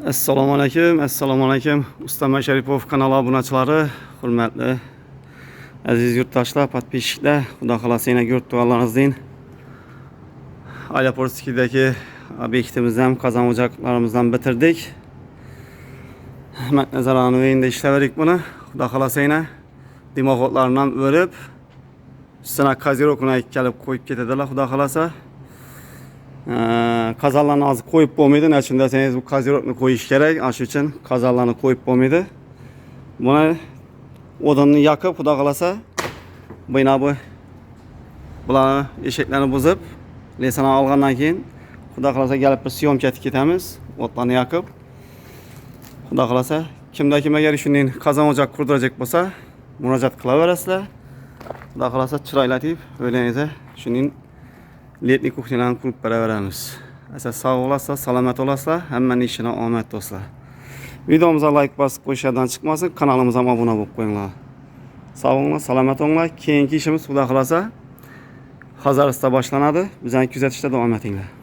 Assalomu alaykum. Ustama Sharipov kanali obunachilari, hurmatli aziz yurtdoshlar, podpисчиклар, Xudo xolasa yana yurt dualaringizni Aeroportskidagi obyektimizni ham qozon o'jaklarimizdan bitirdik. Nazarano'yinda ishladik buni. Xudo xolasa yana dimoqotlarni ham o'rib, üstüne kazirokni kelib qo'yib ketadilar, xudo xolasa. Qazonlarni hozir qo'yib bo'lmaydi. Nechun desangiz, bu kazirokni qo'yish kerak. Shuning uchun qazonlarni qo'yib bo'lmaydi. Buni o'dinni yoqib, xudo xolasa, bu bularni eshiklarni buzib, lesani olgandan keyin xudo xolasa kelib bir syomka ketamiz. O'tlarni yoqib. Xudo xolasa, kim agar shunday qozon o'jak qurdirajak bo'lsa, murojaat qilaverasizlar. Xudo xolasa chiroylatib, o'ylangizlar, shuning letni kuxnalarni qurib beraveramiz. Asa sog' olasizlar, salomat olasizlar, hammaning ishini omad do'stlar. Videomizni like bosib qo'yishdan chiqmasin, kanalimizga obuna bo'lib qo'yinglar. Sog' bo'linglar, salomat bo'linglar. Keyingi ishimiz xudo xolasa Xazaristonda boshlanadi. Bizani kuzatishda davom etinglar.